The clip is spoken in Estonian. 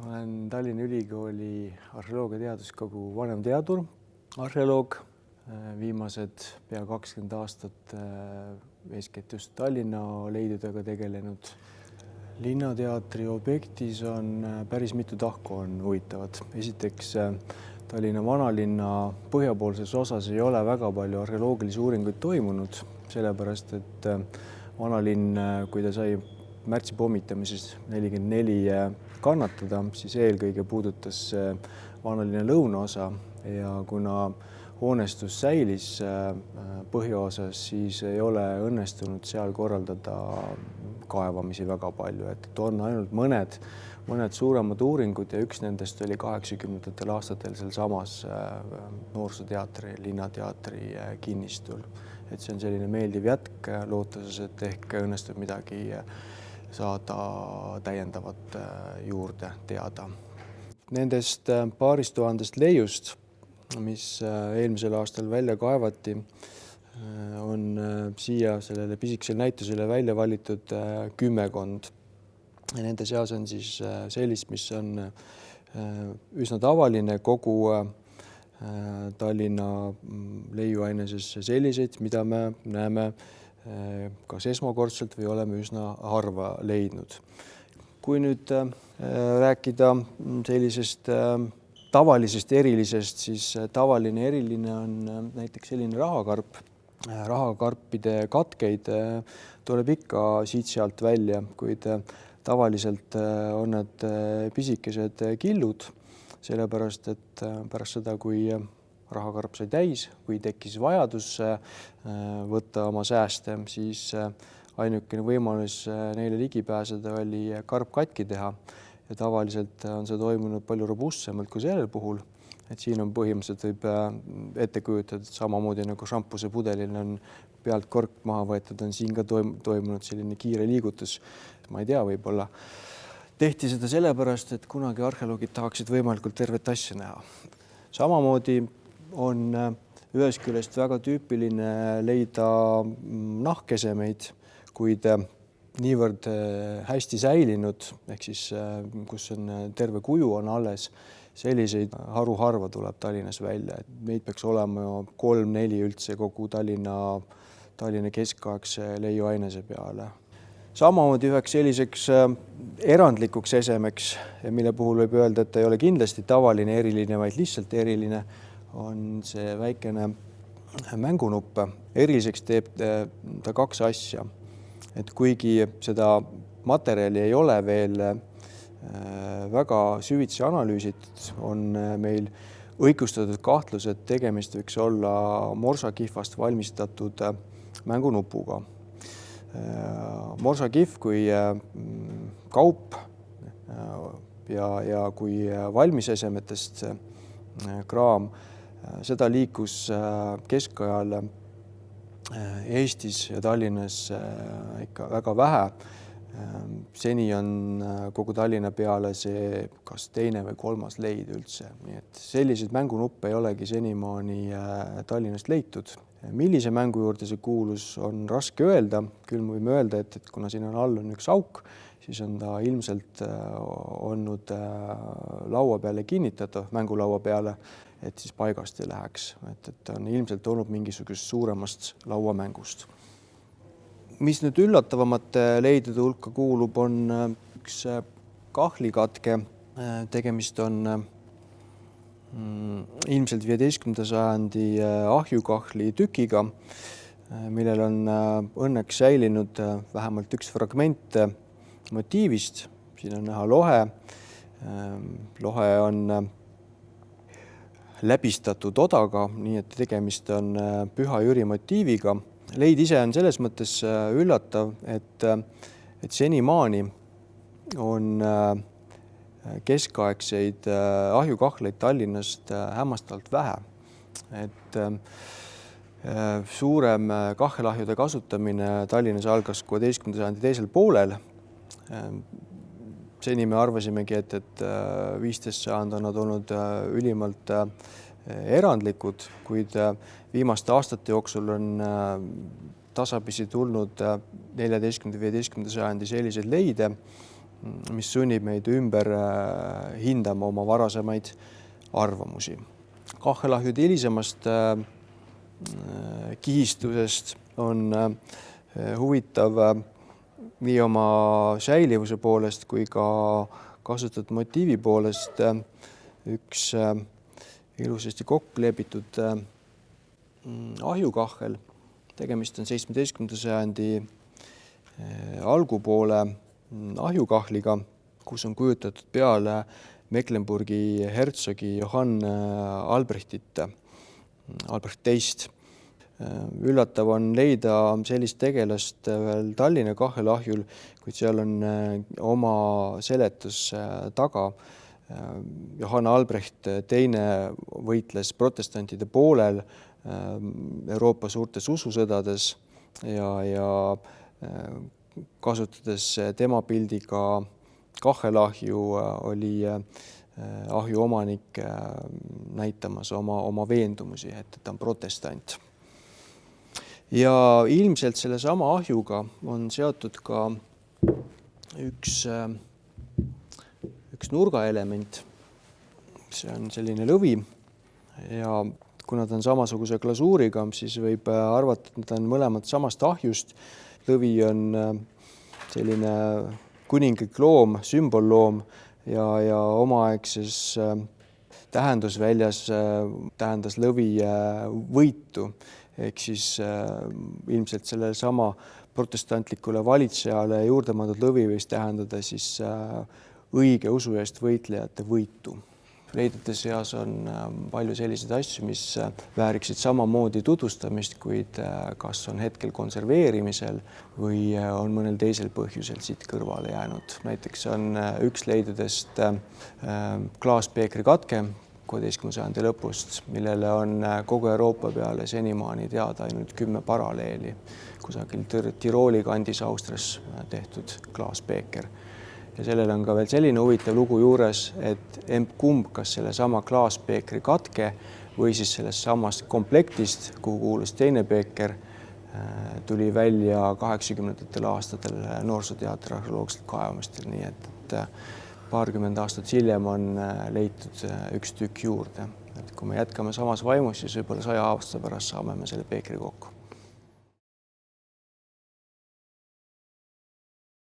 Olen Tallinna Ülikooli arheoloogia-teaduskogu vanemteadur, arheoloog, viimased pea 20 aastat eeskätt just Tallinna leidudega tegelenud. Linnateatri objektis on päris mitu tahku on huvitavad. Esiteks, Tallinna vanalinna põhjapoolses osas ei ole väga palju arheoloogilisi uuringuid toimunud, sellepärast et vanalinn, kui ta sai märtsi pommitamises 44 kannatada, siis eelkõige puudutas vanalinna lõunaosa ja kuna hoonestus säilis põhjaosas, siis ei ole õnnestunud seal korraldada kaevamisi väga palju, et on ainult mõned suuremad uuringud ja üks nendest oli 80ndatel aastatel sealsamas noorsooteatri, linnateatri kinnistul. Et see on selline meeldiv jätk lootuses, et ehk õnnestub midagi saada täiendavat juurde teada. Nendest paarist tuhandest leiust, mis eelmisel aastal välja kaevati, on siia sellele pisikesele näitusele välja valitud kümmekond. Nende seas on siis sellist, mis on üsna tavaline kogu Tallinna leiuaineses, selliseid, mida me näeme kas esmakordselt või oleme üsna harva leidnud. Kui nüüd rääkida sellisest tavalisest erilisest, siis tavaline eriline on näiteks selline rahakarp. Rahakarpide katkeid tuleb ikka siit-sealt välja, kuid tavaliselt on nad pisikesed killud, sellepärast et pärast seda, kui rahakarp sai täis või tekkis vajadus võtta oma sääste, siis ainukene võimalus neile ligi pääseda oli karp katki teha. Ja tavaliselt on see toimunud palju robustsemalt kui sellel puhul. Et siin on põhimõtteliselt võib ette kujutada, et samamoodi nagu šampuse pudelil on pealt kork maha võetud, on siin ka toimunud selline kiire liigutus. Ma ei tea, võib-olla tehti seda sellepärast, et kunagi arheoloogid tahaksid võimalikult tervet asja näha. Samamoodi on ühest küljest väga tüüpiline leida nahkesemeid, kuid niivõrd hästi säilinud, ehk siis kus on terve kuju on alles, selliseid haruharva tuleb Tallinnas välja. Neid peaks olema 3-4 üldse kogu Tallinna keskaegse leiuainese peale. Samamoodi üheks selliseks erandlikuks esemeks, mille puhul võib öelda, et ei ole kindlasti tavaline eriline, vaid lihtsalt eriline, on see väikene mängunupp. Eriliseks teeb ta kaks asja. Et kuigi seda materjali ei ole veel väga süvitsi analüüsitud, on meil õigustatud kahtlus, et tegemist võiks olla morsakihvast valmistatud mängunupuga. Morsakihv kui kaup ja kui valmisesemetest kraam, seda liikus keskajal Eestis ja Tallinnas ikka väga vähe. Seni on kogu Tallinna peale see kas teine või kolmas leid üldse. Nii et selliseid mängunuppe ei olegi senimaani Tallinnast leitud. Millise mängu juurde see kuulus on raske öelda, küll me võime öelda, et kuna siin on all on üks auk, siis on ta ilmselt olnud laua peale kinnitatud, mängulaua peale, et siis paigast ei läheks. Et on ilmselt olnud mingisugust suuremast lauamängust. Mis nüüd üllatavamate leidude hulka kuulub, on üks kahlikatke. Tegemist on ilmselt 15. sajandi ahjukahli tükiga, millel on õnneks säilinud vähemalt üks fragment motiivist. Siin on näha lohe. Lohe on läbistatud odaga, nii et tegemist on Püha Jüri motiiviga. Leid ise on selles mõttes üllatav, et senimaani on keskaegseid ahjukahleid Tallinnast hämmastavalt vähe. Et suurem kahhelahjude kasutamine Tallinnas algas 16. sajandi teisel poolel. Seni me arvasimegi, et 15. sajand on nad olnud ülimalt erandlikud, kuid viimaste aastate jooksul on tasapisi tulnud 14. ja 15. sajandi selliseid leide, mis sunnib meid ümber hindama oma varasemaid arvamusi. Kahhelahjude hilisemast kihistusest on huvitav nii oma säilivuse poolest kui ka kasutatud motiivi poolest üks ilusasti kokku lepitud ahjukahvel. Tegemist on 17. sajandi algupoole ahjukahliga, kus on kujutatud peale Mecklenburgi hertsogi Johann Albrechtit, Albrecht teist. Üllatav on leida sellist tegelast veel Tallinna kahvelahjul, kuid seal on oma seletus taga. Johann Albrecht teine võitles protestantide poolel Euroopa suurtes ususõdades ja kasutades tema pildiga kahhelahju oli ahju omanik näitamas oma veendumusi, et ta on protestant. Ja ilmselt sellesama ahjuga on seotud ka üks nurgaelement. See on selline lõvi ja kuna ta on samasuguse glasuuriga, siis võib arvata, et need on mõlemad samast ahjust. Lõvi on selline kuninglik loom, sümbolloom ja omaaegses tähendusväljas tähendas lõvi võitu. Ehk siis ilmselt selle sama protestantlikule valitsejale juurde pandud lõvi võis tähendada siis õige usu eest võitlejate võitu. Leidjate seas on palju selliseid asju, mis vääriksid samamoodi tutvustamist, kuid kas on hetkel konserveerimisel või on mõnel teisel põhjusel siit kõrvale jäänud. Näiteks on üks leidudest klaaspeekri katke 16. sajandi lõpust, millele on kogu Euroopa peale senimaani teada ainult 10 paralleeli, kusagil Tirooli kandis Austrias tehtud klaaspeeker. Ja sellel on ka veel selline huvitav lugu juures, et kumb kas sellesama klaaspeekri katke või siis sellest samast komplektist, kuhu kuulus teine peeker, tuli välja 80. aastatel noorsooteatri arheoloogilistel kaevamistel, nii et paarkümmend aastat hiljem on leitud üks tükk juurde. Et kui me jätkame samas vaimus, siis võib-olla 100 aasta pärast saame me selle peekri kokku.